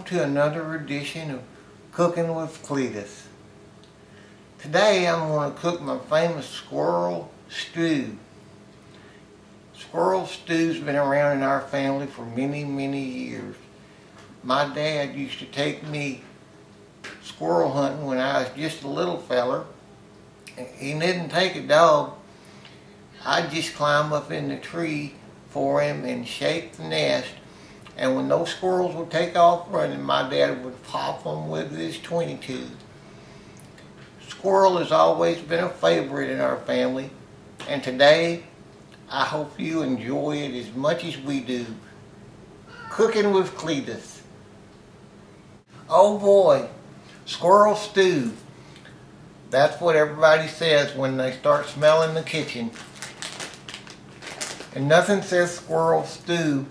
to another edition of Cooking with Cletus. Today I'm going to cook my famous squirrel stew. Squirrel stew's been around in our family for many, many years. My dad used to take me squirrel hunting when I was just a little feller. He didn't take a dog. I'd just climb up in the tree for him and shake the nest. And when those squirrels would take off running, my dad would pop them with his 22. Squirrel has always been a favorite in our family. And today, I hope you enjoy it as much as we do. Cooking with Cletus. Oh boy, squirrel stew. That's what everybody says when they start smelling the kitchen. And nothing says squirrel stew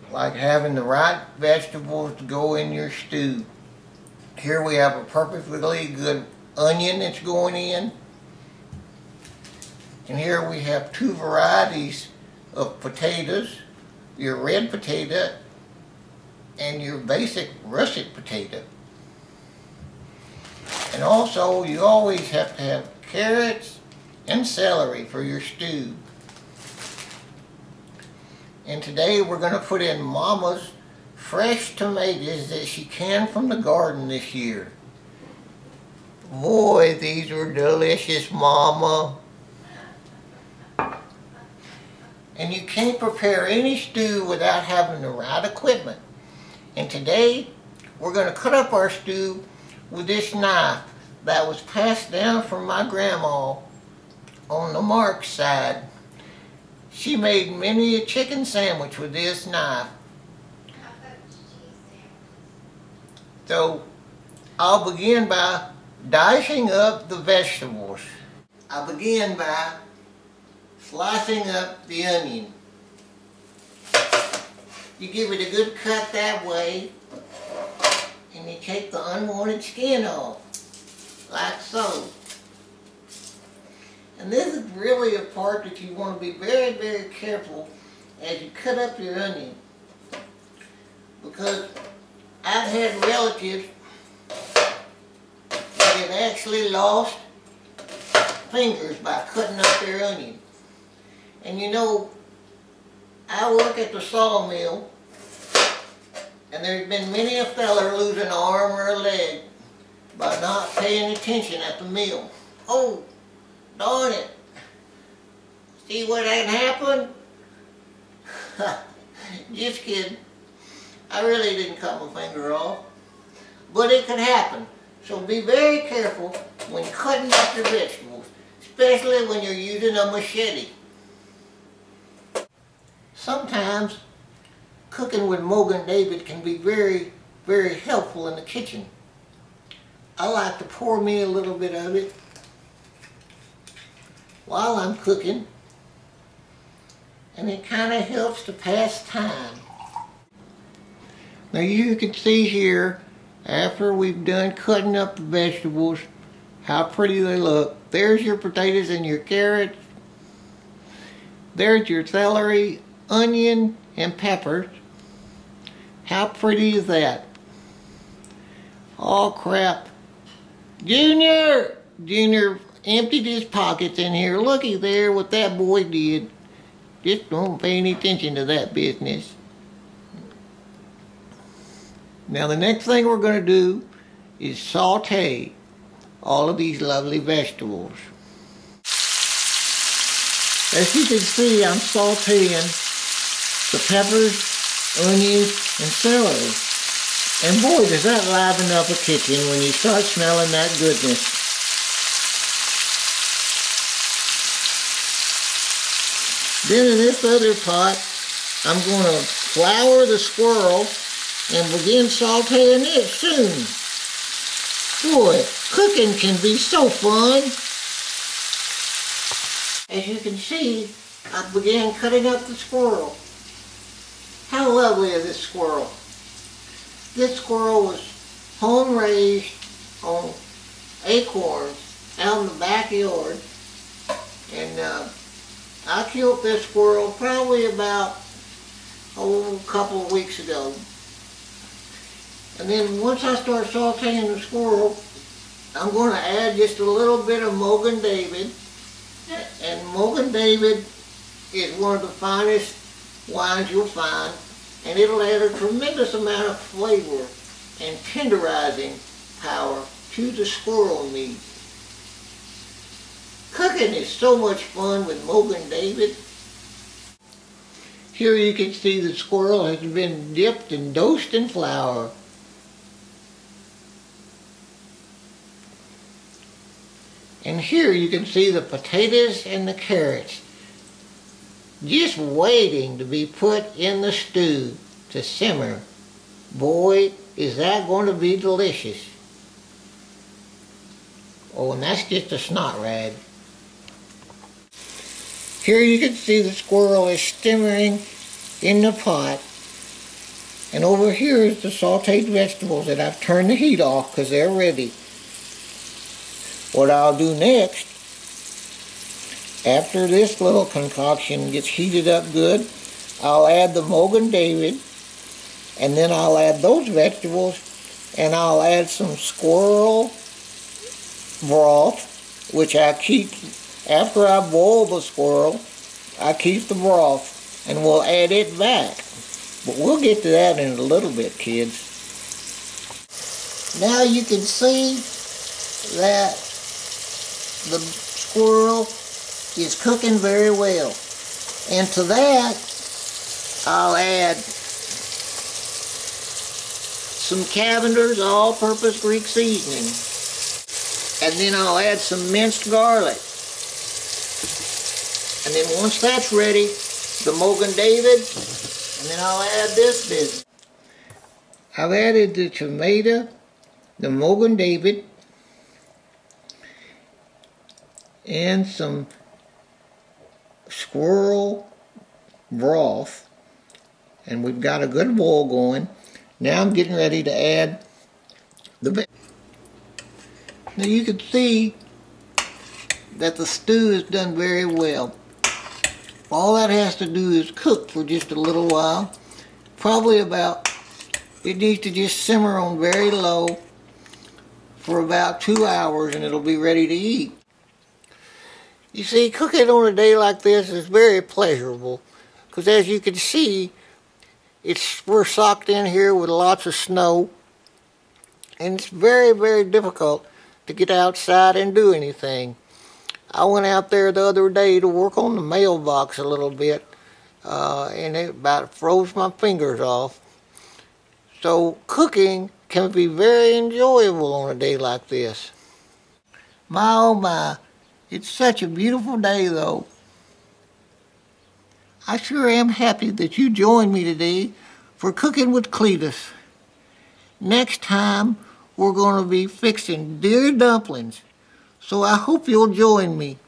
like having the right vegetables to go in your stew. Here we have a perfectly good onion that's going in. And here we have two varieties of potatoes, your red potato and your basic russet potato. And also you always have to have carrots and celery for your stew. And today we're going to put in Mama's fresh tomatoes that she canned from the garden this year. Boy, these were delicious, Mama. And you can't prepare any stew without having the right equipment. And today we're going to cut up our stew with this knife that was passed down from my grandma on the Marks side. She made many a chicken sandwich with this knife. So I'll begin by dicing up the vegetables. I begin by slicing up the onion. You give it a good cut that way, and you take the unwanted skin off, like so. And this is really a part that you want to be very, very careful as you cut up your onion. Because I've had relatives that have actually lost fingers by cutting up their onion. And you know, I work at the sawmill, and there's been many a feller lose an arm or a leg by not paying attention at the mill. Oh, darn it. See what had happened? Just kidding. I really didn't cut my finger off. But it could happen. So be very careful when cutting up your vegetables, especially when you're using a machete. Sometimes cooking with Mogan David can be very, very helpful in the kitchen. I like to pour me a little bit of it while I'm cooking, and it kind of helps to pass time. Now you can see here, after we've done cutting up the vegetables, how pretty they look. There's your potatoes and your carrots. There's your celery, onion, and peppers. How pretty is that? Oh crap. Junior emptied his pockets in here. Looky there what that boy did. Just don't pay any attention to that business. Now the next thing we're going to do is saute all of these lovely vegetables. As you can see, I'm sauteing the peppers, onions, and celery. And boy, does that liven up a kitchen when you start smelling that goodness. Then in this other pot, I'm going to flour the squirrel and begin sauteing it soon. Boy, cooking can be so fun. As you can see, I began cutting up the squirrel. How lovely is this squirrel? This squirrel was home raised on acorns out in the backyard. And I killed this squirrel probably about a couple of weeks ago. And then once I start sauteing the squirrel, I'm going to add just a little bit of Mogan David. And Mogan David is one of the finest wines you'll find, and it'll add a tremendous amount of flavor and tenderizing power to the squirrel meat. Cooking is so much fun with Mogan David. Here you can see the squirrel has been dipped and dosed in flour. And here you can see the potatoes and the carrots just waiting to be put in the stew to simmer. Boy, is that going to be delicious. Oh, and that's just a snot rag. Here you can see the squirrel is simmering in the pot. And over here is the sauteed vegetables that I've turned the heat off because they're ready. What I'll do next, after this little concoction gets heated up good, I'll add the Mogan David, and then I'll add those vegetables, and I'll add some squirrel broth, which I keep, after I boil the squirrel, I keep the broth, and we'll add it back. But we'll get to that in a little bit, kids. Now you can see that the squirrel is cooking very well. And to that, I'll add some Cavender's all-purpose Greek seasoning. And then I'll add some minced garlic. And then once that's ready, the Mogan David, and then I'll add this business. I've added the tomato, the Mogan David, and some squirrel broth, and we've got a good boil going. Now I'm getting ready to add the vegetables. Now you can see that the stew is done very well. All that has to do is cook for just a little while. Probably about, it needs to just simmer on very low for about 2 hours and it'll be ready to eat. You see, cooking on a day like this is very pleasurable because as you can see, we're socked in here with lots of snow, and it's very, very difficult to get outside and do anything. I went out there the other day to work on the mailbox a little bit, and it about froze my fingers off. So cooking can be very enjoyable on a day like this. My oh my, it's such a beautiful day though. I sure am happy that you joined me today for Cooking with Cletus. Next time we're going to be fixing deer dumplings, so I hope you'll join me.